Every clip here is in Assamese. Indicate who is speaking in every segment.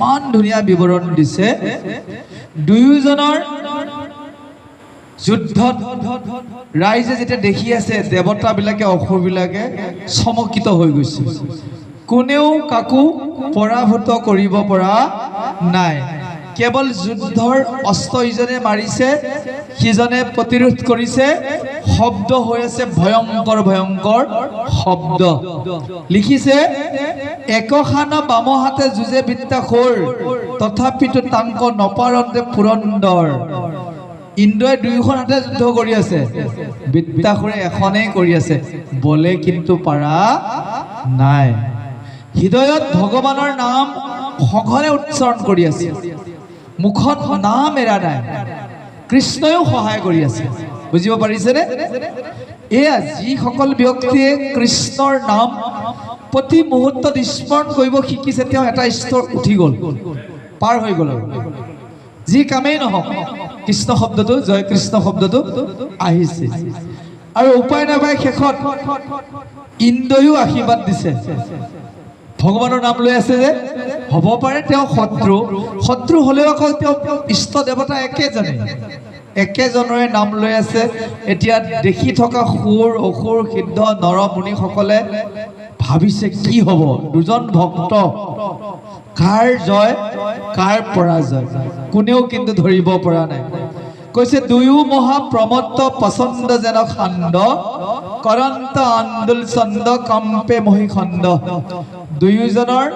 Speaker 1: ইমান ধুনীয়া বিৱৰণ দিছে দুয়োজনৰ যুদ্ধত ৰাইজে যেতিয়া দেখি আছে দেৱতাবিলাকে অসুৰবিলাকে চমকিত হৈ গৈছে কোনেও কাকো পৰাভূত কৰিব পৰা নাই কেৱল যুদ্ধৰ অস্ত্ৰ ইজনে মাৰিছে সিজনে প্ৰতিৰোধ কৰিছে শব্দ হৈ আছে ভয়ংকৰ ভয়ংকৰ শব্দ লিখিছে একখানা বামহাতে যুঁজে বিদ্যাসুৰ তথাপিতো তাংক নপাৰন্তে পুৰন্দৰ ইন্দ্ৰই দুইখন হাতে যুদ্ধ কৰি আছে বিদ্যাসুৰে এখনেই কৰি আছে বলে কিন্তু পাৰা নাই হৃদয়ত ভগৱানৰ নাম সঘনে উচ্চাৰণ কৰি আছে মুখত নাম এৰা নাই কৃষ্ণয়ো সহায় কৰি আছে বুজিব পাৰিছেনে এয়া যিসকল ব্যক্তিয়ে কৃষ্ণৰ নাম প্ৰতি মুহূৰ্তত স্মৰণ কৰিব শিকিছে তেওঁ এটা স্তৰ উঠি গ'ল পাৰ হৈ গ'ল যি কামেই নহওক কৃষ্ণ শব্দটো জয় কৃষ্ণ শব্দটো আহিছে আৰু উপায় নাপায় শেষত ইন্দ্ৰয়ো আশীৰ্বাদ দিছে ভগৱানৰ নাম লৈ আছে যে হ'ব পাৰে তেওঁ শত্ৰু হ'লেও আকৌ তেওঁ ইষ্ট দেৱতা একেজনৰে নাম লৈ আছে এতিয়া দেখি থকা সুৰ অসুৰ সিদ্ধ নৰ মুনিসকলে ভাবিছে কি হ'ব দুজন ভক্ত কাৰ জয় কাৰ পৰাজয় কোনেও কিন্তু ধৰিব পৰা নাই কৈছে দুয়ো মহা প্ৰমত্ত পছন্দ যেন খান্দ কৰন্ত আন্দোল চন্দ কম্পে মহিখণ্ড দুয়োজনৰ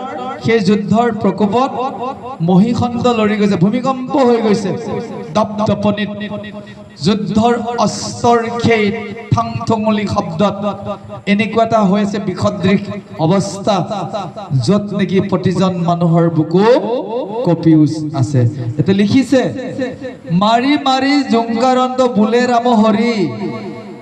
Speaker 1: সেই যুদ্ধৰ প্ৰকোপত মহিখণ্ড লৰি গৈছে ভূমিকম্প হৈ গৈছে দপদপনিত যুদ্ধৰ অস্ত্ৰৰ সেই ঠাং ঠঙলি শব্দত এনেকুৱা এটা হৈ আছে বিষদৃশ অৱস্থা য'ত নেকি প্ৰতিজন মানুহৰ বুকু কঁপি আছে এতে লিখিছে মাৰি মাৰি জুংকাৰন্ত বোলে ৰাম হৰি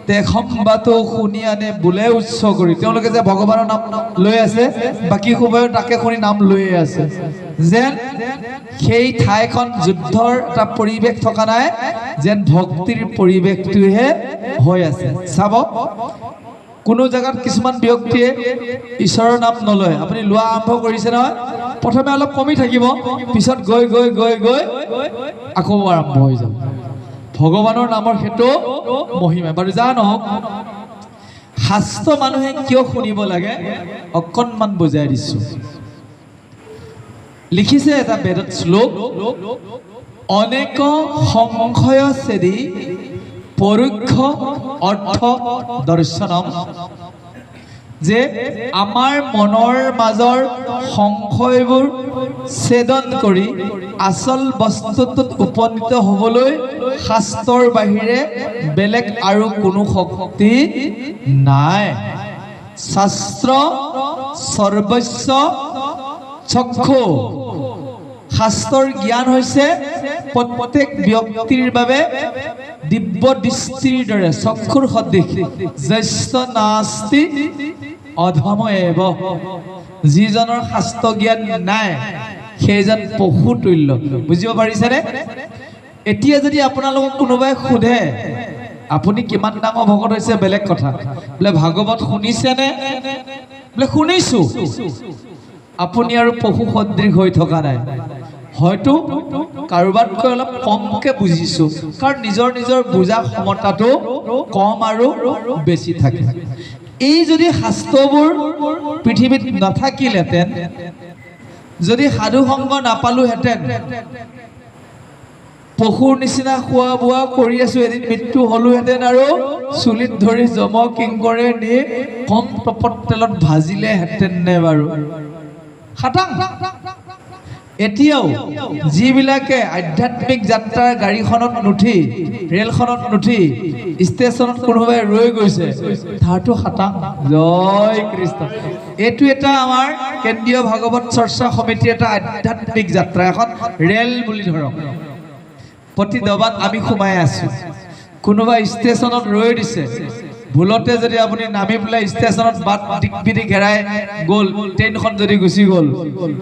Speaker 1: তেখম্বাতো শুনি আনে বোলে উচ্চ কৰি তেওঁলোকে যে ভগৱানৰ নাম লৈ আছে বাকী সময়ত তাকে শুনি নাম লৈয়ে আছে যেন সেই ঠাইখন যুদ্ধৰ এটা পৰিৱেশ থকা নাই যেন ভক্তিৰ পৰিৱেশটোহে হৈ আছে চাব কোনো জায়গাত কিছুমান ব্যক্তিয়ে ঈশ্বৰৰ নাম নলয় আপুনি লোৱা আৰম্ভ কৰিছে নহয় প্ৰথমে অলপ কমি থাকিব পিছত গৈ গৈ গৈ গৈ আকৌ আৰম্ভ হৈ যাব ভগৱানৰ নামৰ সেইটো মহিমা বাৰু যা নহওক শাস্ত্ৰ মানুহে কিয় শুনিব লাগে অকণমান বুজাই দিছো লিখিছে এটা বেদত শ্লোক অনেক সংশয় ছেদি পৰোক্ষ অৰ্থ দৰ্শনম যে আমাৰ মনৰ মাজৰ সংশয়বোৰ ছেদন কৰি আচল বস্তুটোত উপনীত হ'বলৈ শাস্ত্ৰৰ বাহিৰে বেলেগ আৰু কোনো শক্তি নাই শাস্ত্ৰ সৰ্বস্ব চক্ষু শাস্ত্ৰৰ জ্ঞান হৈছে প্ৰত্যেক ব্যক্তিৰ বাবে দিব্য দৃষ্টিৰ দৰে চক্ষুৰ সদৃশ জ্যেষ্ঠ নাস্তি অধম এব যিজনৰ শাস্ত্ৰ জ্ঞান নাই সেইজন পশু তুল্য বুজিব পাৰিছেনে এতিয়া যদি আপোনালোকক কোনোবাই সোধে আপুনি কিমান ডাঙৰ ভকত হৈছে বেলেগ কথা বোলে ভাগৱত শুনিছেনে বোলে শুনিছো আপুনি আৰু পশু সদৃশ হৈ থকা নাই হয়তো কাৰোবাতকৈ অলপ কমকে বুজিছো কাৰণ নিজৰ নিজৰ বুজা ক্ষমতাটো কম আৰু বেছি থাকে এই যদি শাস্ত্ৰবোৰ পৃথিৱীত নাথাকিলেহেঁতেন যদি সাধু সংগ নাপালোহেঁতেন পশুৰ নিচিনা খোৱা বোৱা কৰি আছো এদিন মৃত্যু হলোহেঁতেন আৰু চুলিত ধৰি যম কিংকৰে নি কম তপত তেলত ভাজিলেহেঁতেন নে বাৰু খাটাং এতিয়াও যিবিলাকে আধ্যাত্মিক যাত্ৰাৰ গাড়ীখনত নুঠি ৰেলখনত নুঠি ষ্টেচনত কোনোবাই ৰৈ গৈছে তাৰটো খাটাং জয় কৃষ্ণ এইটো এটা আমাৰ কেন্দ্ৰীয় ভাগৱত চৰ্চা সমিতিৰ এটা আধ্যাত্মিক যাত্ৰা এখন ৰেল বুলি ধৰক প্ৰতি দবাত আমি সোমাই আছো কোনোবা ষ্টেচনত ৰৈ দিছে ভুলতে যদি আপুনি নামি পেলাই ষ্টেচনত বাট দিকবিদি ঘেৰাই গ'ল ট্ৰেইনখন যদি গুচি গ'ল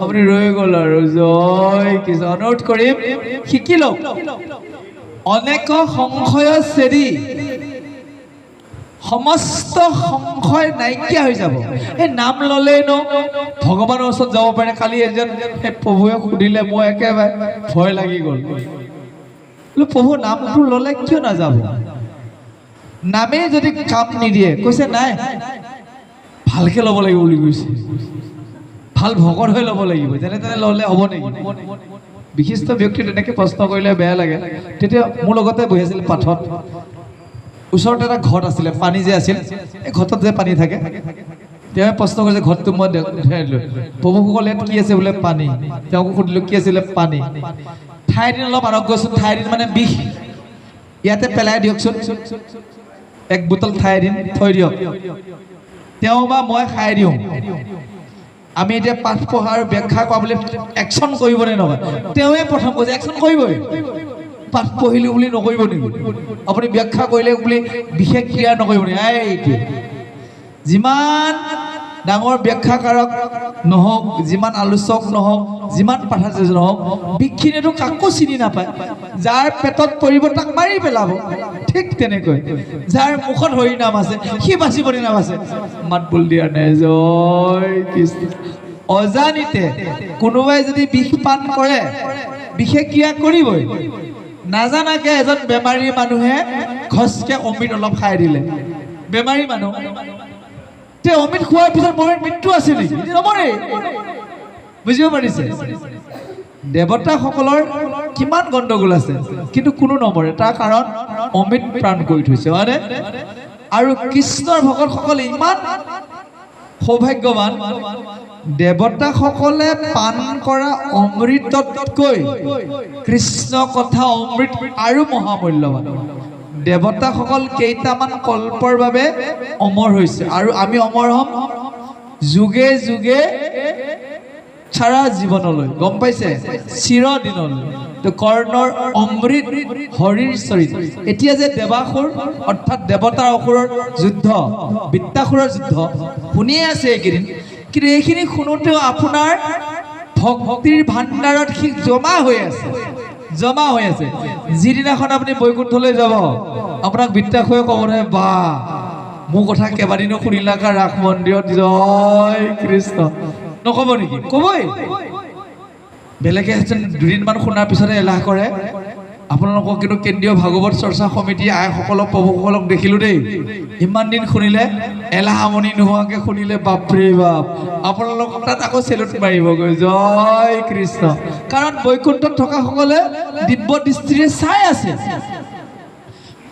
Speaker 1: আপুনি ৰৈ গ'ল আৰু জয় কৃষ্ণ অনুৰোধ কৰিম শিকি লওক অনেক সংশয় চেদি সমস্ত সংশয় নাইকিয়া হৈ যাব। এই নাম ল'লেই ন ভগৱানৰ ওচৰত যাব পাৰে। কালি এজন প্ৰভুৱে সুধিলে, মই একেবাৰে ভয় লাগি গ'ল। প্ৰভু নামটো ল'লে কিয় নাযাব? নামেই যদি কাম নিদিয়ে, কৈছে নাই ভালকে ল'ব লাগিব বুলি কৈছে। ভাল ভকত হৈ ল'ব লাগিব, যেনে তেনে ল'লে হ'ব নেকি? বিশিষ্ট ব্যক্তি তেনেকৈ প্ৰশ্ন কৰিলে বেয়া লাগে। তেতিয়া মোৰ লগতে বহি আছিল পাঠত, ওচৰত এটা ঘট আছিলে, পানী যে আছিল, এই ঘটত যে পানী থাকে। তেওঁ প্ৰশ্ন কৰিছে, ঘৰটো মই দেখাই দিলোঁ। প্ৰভুসকল ইয়াত কি আছে বোলে? পানী। তেওঁকো সুধিলোঁ কি আছিলে? পানী। ঠাই দিন অলপ আনক গৈছোঁ, ঠাই দিন মানে বিষ, ইয়াতে পেলাই দিয়কচোন, এক বোতল ঠাই দিন থৈ দিয়ক, তেওঁ বা মই খাই দিওঁ। আমি এতিয়া পাঠ পঢ়াৰ ব্যাখ্যা কৰা বুলি একশ্যন কৰিবনে নহয়? তেওঁৱে প্ৰথম কৈছে একশ্যন কৰিবই। পাঠ পঢ়িলোঁ বুলি নকৰিব নেকি? আপুনি ব্যাখ্যা কৰিলে বুলি বিশেষ ক্ৰিয়া নকৰিব নেকি? এইটো যিমান ডাঙৰ ব্যাখ্যাকাৰক নহওক, যিমান আলোচক নহওক, যিমান পাঠাচাৰ্য নহওক, বিষখিনিতো কাকো চিনি নাপায়। যাৰ পেটত পৰিব তাক মাৰি পেলাব। ঠিক তেনেকৈ যাৰ মুখত হৰি নাম আছে সি বাচিব নে নাবাচে? মাত বোল দিয়া নাই। জয় কৃষ্ণ। অজানিতে কোনোবাই যদি বিষ পান কৰে, বিশেষ ক্ৰিয়া কৰিবই। নাজানাকে এজন বেমাৰী মানুহে ঘচকে অমৃত অলপ খাই দিলে, বেমাৰী মানুহ, তে অমৃত খোৱাৰ পিছত মোৰ মৃত্যু আছে নেকি? নমৰে। বুজিব পাৰিছে? দেৱতাসকলৰ কিমান গণ্ডগোল আছে, কিন্তু কোনো নমৰে। তাৰ কাৰণ অমৃত প্ৰাণ কৰি থৈছে, হয়নে? আৰু কৃষ্ণৰ ভকতসকল ইমান সৌভাগ্যৱান, দেৱতাসকলে পান কৰা অমৃততকৈ কৃষ্ণ কথা অমৃত আৰু মহামূল্যৱান। দেৱতাসকল কেইটামান কল্পৰ বাবে অমৰ হৈছে, আৰু আমি অমৰ হ'ম যুগে যুগে সাৰা জীৱনলৈ। গম পাইছে? চিৰদিনলৈ। কৰ্ণৰ অমৃত, হৰিৰ চৰিত। এতিয়া যে দেৱাসুৰ অৰ্থাৎ দেৱতাৰ অসুৰৰ যুদ্ধ, বিত্তাসুৰৰ যুদ্ধ শুনিয়ে আছে এইকেইদিন, কিন্তু এইখিনি শুনোতেও আপোনাৰ ভক্তিৰ ভাণ্ডাৰত সি জমা হৈ আছে, জমা হৈ আছে। যিদিনাখন আপুনি বৈকুণ্ঠলৈ যাব, আপোনাক বিত্তাসুৰে ক'ব নহয়, বা মোৰ কথা কেইবাদিনো শুনিলা কা ৰাস মন্দিৰত, জয় কৃষ্ণ, নক'ব নেকি? ক'বই। বেলেগে দুদিনমান শুনাৰ পিছতে এলাহ কৰে। আপোনালোকক কিন্তু কেন্দ্ৰীয় ভাগৱত চৰ্চা সমিতি আইসকলক, প্ৰভুসকলক দেখিলোঁ দেই, ইমান দিন শুনিলে এলাহ আমনি নোহোৱাকৈ শুনিলে। বাপৰে বাপ, আপোনালোকক তাত আকৌ চেলুট মাৰিবগৈ। জয় কৃষ্ণ। কাৰণ বৈকুণ্ঠত থকাসকলে দিব্য দৃষ্টিৰে চাই আছে।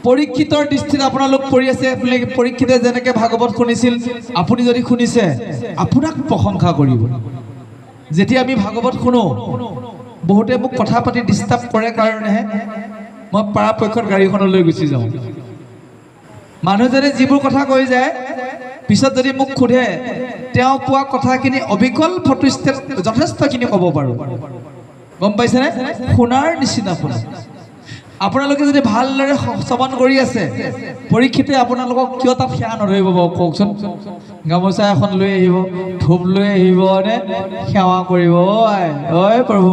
Speaker 1: পৰীক্ষিতৰ দৃষ্টিত আপোনালোক পৰি আছে। পৰীক্ষিতে যেনেকৈ ভাগৱত শুনিছিল, আপুনি যদি শুনিছে আপোনাক প্ৰশংসা কৰিব। যেতিয়া আমি ভাগৱত শুনো, বহুতে মোক কথা পাতি ডিষ্টাৰ্ব কৰে কাৰণেহে মই পৰাপক্ষত গাড়ীখনলৈ গুচি যাওঁ। মানুহজনে যিবোৰ কথা কৈ যায়, পিছত যদি মোক সোধে, তেওঁ কোৱা কথাখিনি অবিকল ফটোষ্টেট যথেষ্টখিনি ক'ব পাৰোঁ। গম পাইছেনে? শুনাৰ নিচিনা শুনা। আপোনালোকে যদি ভালদৰে শ্ৰৱণ কৰি আছে, পৰীক্ষিতে আপোনালোকক কিয় তাত সেৱা নধৰিব বাৰু কওকচোন? গামোচা এখন লৈ আহিব, ধূপ লৈ আহিব, নে সেৱা কৰিব। ঐ প্ৰভু,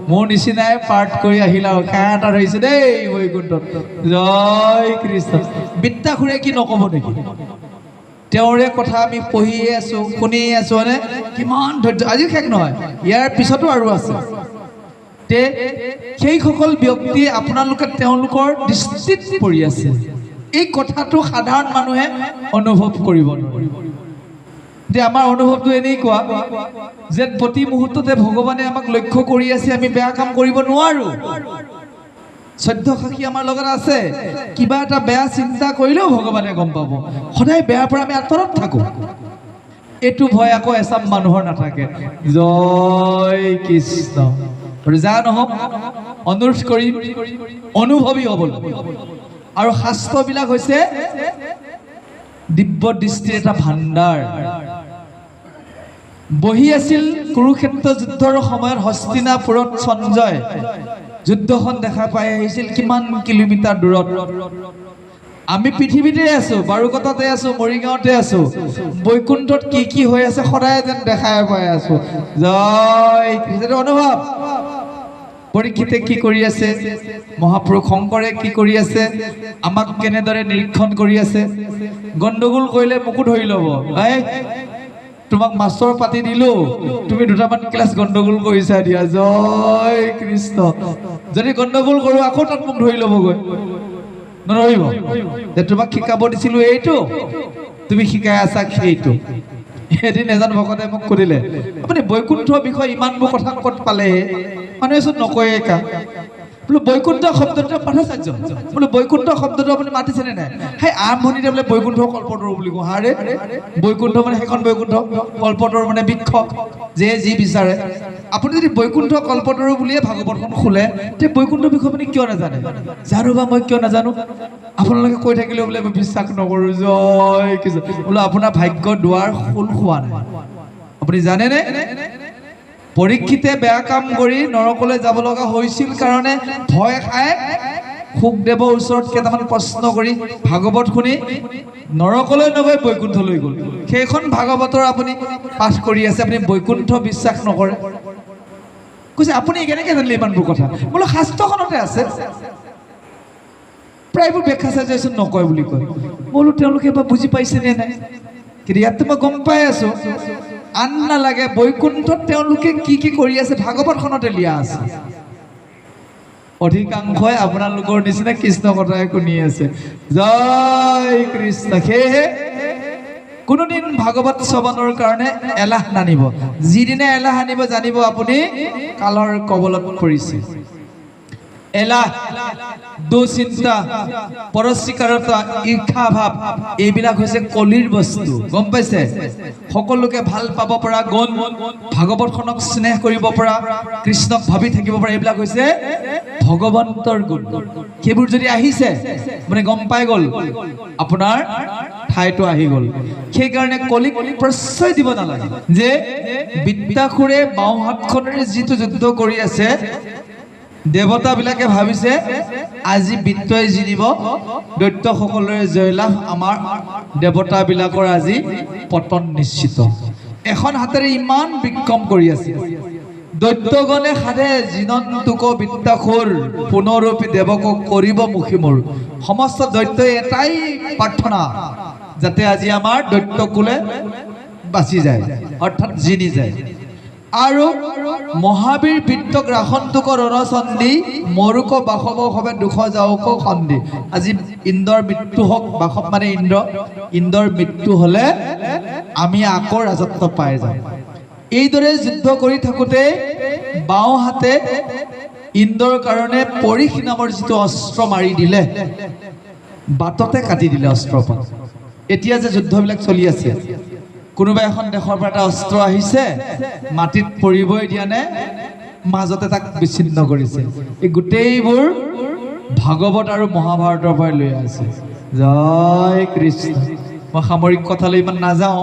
Speaker 1: মোৰ নিচিনাই পাঠ কৰি আহিলা, সেৱা এটা ধৰিছে দেই বৈকুণ্ঠত। জয় কৃষ্ণ। বিত্তাসুৰে কি নক'ব নেকি? তেওঁৰে কথা আমি পঢ়িয়ে আছোঁ, শুনিয়ে আছোঁ, হয়নে? কিমান ধৈৰ্য, আজিও শেষ নহয়, ইয়াৰ পিছতো আৰু আছে। সেইসকল ব্যক্তি আপোনালোকে তেওঁলোকৰ দৃষ্টিত পৰি আছে। এই কথাটো সাধাৰণ মানুহে অনুভৱ কৰিব নোৱাৰিব। যে আমাৰ অনুভৱটো এনেকুৱা যে প্ৰতি মুহূৰ্ততে ভগৱানে আমাক লক্ষ্য কৰি আছে, আমি বেয়া কাম কৰিব নোৱাৰোঁ। চৈধ্য সাক্ষী আমাৰ লগত আছে, কিবা এটা বেয়া চিন্তা কৰিলেও ভগৱানে গম পাব। সদায় বেয়াৰ পৰা আমি আঁতৰত থাকোঁ। এইটো ভয় আকৌ এচাম মানুহৰ নাথাকে। জয় কৃষ্ণ। যা নহওক, অনুৰোধ কৰি অনুভৱী হ'বলৈ। আৰু শাস্ত্ৰবিলাক হৈছে দিব্য দৃষ্টিৰ এটা ভাণ্ডাৰ। বহি আছিল কুৰুক্ষেত্ৰ যুদ্ধৰ সময়ত হস্তিনাপুৰত সঞ্জয়, যুদ্ধখন দেখা পাই আহিছিল কিমান কিলোমিটাৰ দূৰত। আমি পৃথিৱীতে আছোঁ, বাৰুকটতে আছোঁ, মৰিগাঁৱতে আছোঁ, বৈকুণ্ঠত কি কি হৈ আছে সদায় যেন দেখাই পাই আছোঁ। জয় কৃষ্ণ। অনুভৱ পৰীক্ষিতে কি কৰি আছে, মহাপুৰুষ শংকৰে কি কৰি আছে, আমাক কেনেদৰে নিৰীক্ষণ কৰি আছে। গণ্ডগোল কৰিলে মোকো ধৰি ল'ব, তোমাক মাষ্টৰ পাতি দিলো, তুমি দুটামান ক্লাছ গণ্ডগোল কৰিছা দিয়া, জয় কৃষ্ণ। যদি গণ্ডগোল কৰো আকৌ তাত মোক ধৰি ল'বগৈ, নধৰিব। তোমাক শিকাব দিছিলো এইটো, তুমি শিকাই আছা সেইটো। এদিন এজন ভকতে মোক সুধিলে, আপুনি বৈকুণ্ঠৰ বিষয়ে ইমানবোৰ কথা ক'ত পালে? মানুহেচোন নকয়ে কা। বোলো বৈকুণ্ঠ শব্দটো পাঠাচাৰ্য, বোলো বৈকুণ্ঠ শব্দটো আপুনি মাতিছেনে নাই? সেই আৰম্ভণিতে বোলে বৈকুণ্ঠ কল্পতৰু বুলি কওঁ। হাৰে, বৈকুণ্ঠ মানে সেইখন বৈকুণ্ঠ, কল্পতৰু মানে বৃক্ষ, যে যি বিচাৰে। আপুনি যদি বৈকুণ্ঠ কল্পতৰু বুলিয়ে ভাগৱতখন খোলে, তে বৈকুণ্ঠৰ বিষয়ে আপুনি কিয় নাজানে? জানো বা মই কিয় নাজানো? আপোনালোকে কৈ থাকিলেও বোলে মই বিশ্বাস নকৰোঁ। জয় কৃষ্ণ। বোলো আপোনাৰ ভাগ্য দুৱাৰ খোল খোৱা নাই। আপুনি জানেনে? পৰীক্ষিতে বেয়া কাম কৰি নৰকলৈ যাব লগা হৈছিল কাৰণে ভয় খাই শুকদেৱৰ ওচৰত কেইটামান প্ৰশ্ন কৰি ভাগৱত শুনি নৰকলৈ নগৈ বৈকুণ্ঠলৈ গ'ল। সেইখন ভাগৱতৰ আপুনি পাঠ কৰি আছে, আপুনি বৈকুণ্ঠ বিশ্বাস নকৰে। কৈছে আপুনি কেনেকৈ জানিলে ইমানবোৰ কথা? বোলো শাস্ত্ৰখনতে আছে। প্ৰায়বোৰ ব্যাখ্যা চাৰ্যচোন নকয় বুলি কয়। বোলো তেওঁলোকে এবাৰ বুজি পাইছেনে নাই? কিন্তু ইয়াততো মই গম পাই আছো, আন নালাগে বৈকুণ্ঠত তেওঁলোকে কি কি কৰি আছে ভাগৱতখনতে লিয়া আছে। অধিকাংশই আপোনালোকৰ নিচিনা কৃষ্ণ কথাই শুনি আছে। জয় কৃষ্ণ। সেয়েহে কোনোদিন ভাগৱত শ্ৰৱণৰ কাৰণে এলাহ নানিব। যিদিনে এলাহ আনিব জানিব আপুনি কালৰ কবলত পৰিছে। এলাহ, দুচিন্তা, পৰস্বীকাৰতা, ঈৰ্ষা ভাৱ, এইবিলাক হৈছে কলিৰ বস্তু। গম পাইছে? সকলোকে ভাল পাব পৰা গুণ, ভাগৱতখনক স্নেহ কৰিব পৰা, কৃষ্ণক ভাবি থাকিব পৰা, এইবিলাক হৈছে ভগৱন্তৰ গুণ। সেইবোৰ যদি আহিছে মানে গম পাই গ'ল, আপোনাৰ ঠাইটো আহি গ'ল। সেইকাৰণে কলিক প্ৰশ্ৰয় দিব নালাগে যে বিদ্যাসুৰে বাওঁ হাতখনেৰে যিটো যুদ্ধ কৰি আছে, দেৱতাবিলাকে ভাবিছে আজি বিত্তই জিনিব, দৈত্যসকলৰে জয়লাভ, আমাৰ দেৱতাবিলাকৰ আজি পতন নিশ্চিত। এখন হাতেৰে ইমান বিক্ৰম কৰি আছে। দৈত্যগণে সাধে জিনন্তুক বিদ্যাসুৰ, পুনৰূপী দেৱক কৰিব মুখী মোৰ। সমস্ত দৈত্যই এটাই প্ৰাৰ্থনা, যাতে আজি আমাৰ দৈত্যকুলে বাচি যায়, অৰ্থাৎ জিনি যায়। আৰু মহাবীৰ বৃত্তক ৰাসন্তুক ৰণচণ্ডী, মৰুক বাসৱ হবে দুখ যাওক সন্ধি। আজি ইন্দ্ৰৰ মৃত্যু হওক, বাসৱ মানে ইন্দ্ৰ, ইন্দ্ৰৰ মৃত্যু হলে আমি আকৌ ৰাজত্ব পাই যাম। এইদৰে যুদ্ধ কৰি থাকোঁতে বাওঁ হাতে ইন্দ্ৰৰ কাৰণে পৰীখ নামৰ যিটো অস্ত্ৰ মাৰি দিলে, বাটতে কাটি দিলে অস্ত্ৰপাত। এতিয়া যে যুদ্ধবিলাক চলি আছে, কোনোবা এখন দেশৰ পৰা এটা অস্ত্ৰ আহিছে, মাটিত পৰিবই দিয়া নে, মাজতে তাক বিচ্ছিন্ন কৰিছে। এই গোটেইবোৰ ভাগৱত আৰু মহাভাৰতৰ পৰাই লৈ আছে। জয় কৃষ্ণ। মই সামৰিক কথালৈ ইমান নাযাওঁ,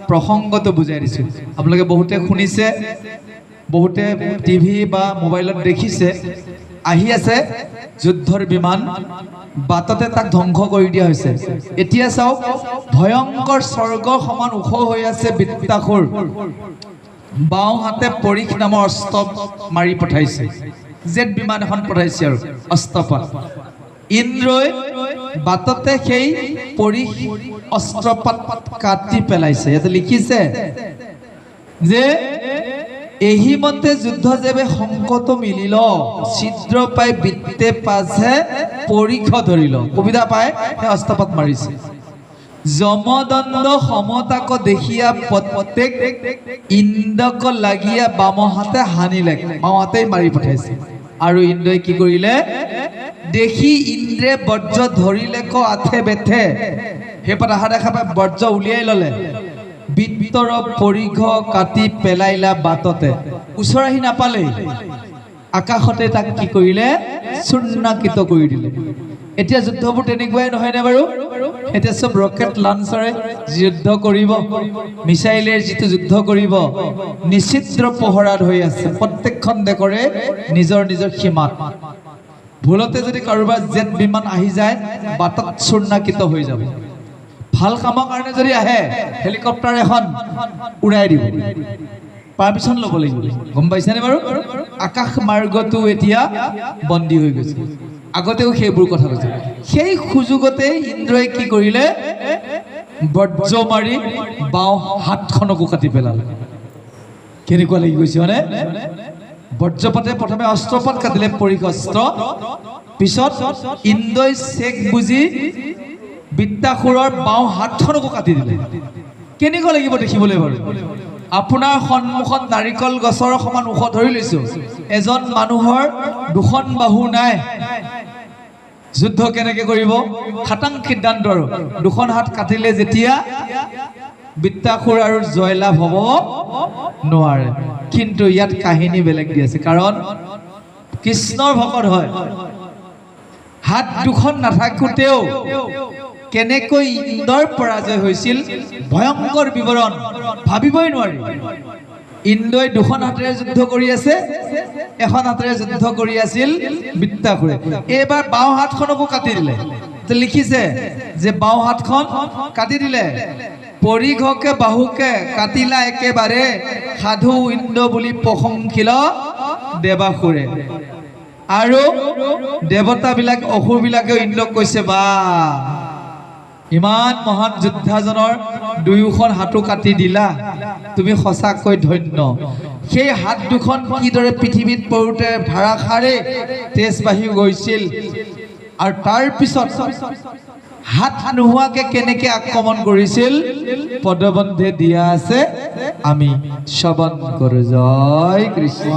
Speaker 1: প্ৰসংগটো বুজাই দিছোঁ। আপোনালোকে বহুতে শুনিছে, বহুতে টিভি বা মোবাইলত দেখিছে, আহি আছে যুদ্ধৰ বিমান, বাটতে তাক ধ্বংস কৰি দিয়া হৈছে। এতিয়া চাওক, ভয়ংকৰ স্বৰ্গ সমান ওখ হৈ আছে বিদ্যাসুৰ, বাওঁ হাতে পৰীখ নামৰ অস্ত্ৰ মাৰি পঠাইছে, জেট বিমান এখন পঠাইছে আৰু অস্ত্ৰপাত। ইন্দ্ৰই বাটতে সেই পৰীখ অস্ত্ৰপাত কাটি পেলাইছে। ইয়াতে লিখিছে যে এহি মতে যুদ্ধ যেবে সংকট মিলিল, ছিদ্ৰ পাই বৃত্তে পাছে পৰীখ ধৰিল। সুবিধা পাই সেই অস্ত্ৰপাত মাৰিছে। যমদণ্ড সমতাক দেখিয়া প্ৰত্যেক ইন্দ্ৰক লাগিয়া বাম হাতে হানিলে, বাওঁ হাতেই মাৰি পঠাইছে। আৰু ইন্দ্ৰই কি কৰিলে, দেখি ইন্দ্ৰে বজ্ৰ ধৰিলে ক আঠে বেঠে, সেইপাত অহা দেখা পাই বজ্ৰ উলিয়াই ললে, বৃত্তৰ পৰিঘ কাটি পেলাইলা বাটতে। ওচৰ আহি নাপালেই, আকাশতে তাক কি কৰিলে, চূৰ্ণাকৃত কৰি দিলে। এতিয়া যুদ্ধবোৰ তেনেকুৱাই নহয়নে বাৰু? এতিয়া চব ৰকেট লঞ্চাৰে যুদ্ধ কৰিব, মিছাইলেৰ যিটো যুদ্ধ কৰিব, নিশ্চিদ্ৰ পহৰাত হৈ আছে প্ৰত্যেকখন দেশৰে নিজৰ নিজৰ সীমাত। ভুলতে যদি কাৰোবাৰ জেট বিমান আহি যায়, বাটত চূৰ্ণাকৃত হৈ যাব। ভাল কামৰ কাৰণে যদি আহে, হেলিকপ্টাৰ এখন উৰাই দিব। পাৰ্মিশ্যন ল'ব লাগিব গম পাইছেনে বাৰু আকাশ মাৰ্গটো এতিয়া বন্দী হৈ গৈছে আগতেও সেইবোৰ কথা কৈছে সেই সুযোগতে ইন্দ্ৰই কি কৰিলে বজ্ৰ মাৰি বাওঁ হাতখনকো কাটি পেলালে কেনেকুৱা লাগি গৈছে মানে বজ্ৰপাতে প্ৰথমে অস্ত্ৰপাত কাটিলে পৰিকস্ত্ৰ পিছত ইন্দ্ৰই চেক বুজি বিদ্যাসুৰৰ বাওঁ হাতখনকো কাটি দিলে কেনেকুৱা লাগিব দেখিবলৈ বাৰু আপোনাৰ সন্মুখত নাৰিকল গছৰ সমান ওখ ধৰি লৈছো এজন মানুহৰ দুখন বাহু নাই যুদ্ধ কেনেকৈ কৰিব খাটাং সিদ্ধান্ত আৰু দুখন হাত কাটিলে যেতিয়া বিদ্যাসুৰ আৰু জয়লাভ হ'ব নোৱাৰে কিন্তু ইয়াত কাহিনী বেলেগ দি আছে কাৰণ কৃষ্ণৰ ভকত হয় হাত দুখন নাথাকোতেও কেনেকৈ ইন্দ্ৰৰ পৰাজয় হৈছিল ভয়ংকৰ বিৱৰণ ভাবিবই নোৱাৰি ইন্দ্ৰই দুখন হাতেৰে যুদ্ধ কৰি আছে এখন হাতেৰে যুদ্ধ কৰি আছিল বিদ্যাসুৰে এইবাৰ বাওঁ হাতখনকো কাটি দিলে লিখিছে যে বাওঁ হাতখন কাটি দিলে পৰিঘকে বাহুকে কাটিলা একেবাৰে সাধু ইন্দ্ৰ বুলি প্ৰশংসিল দেৱাসুৰে আৰু দেৱতাবিলাক অসুৰবিলাকেও ইন্দ্ৰক কৈছে বা ইমান মহান যোদ্ধাজনৰ দুয়োখন হাতো কাটি দিলা তুমি সঁচাকৈ ধন্য সেই হাত দুখন কিদৰে পৃথিৱীত পৰোতে ধাৰাসাৰে তেজ বাঢ়ি গৈছিল আৰু তাৰ পিছত হাত নোহোৱাকে কেনেকৈ আক্ৰমণ কৰিছিল পদবন্ধে দিয়া আছে আমি শ্ৰৱণ কৰোঁ জয় কৃষ্ণ।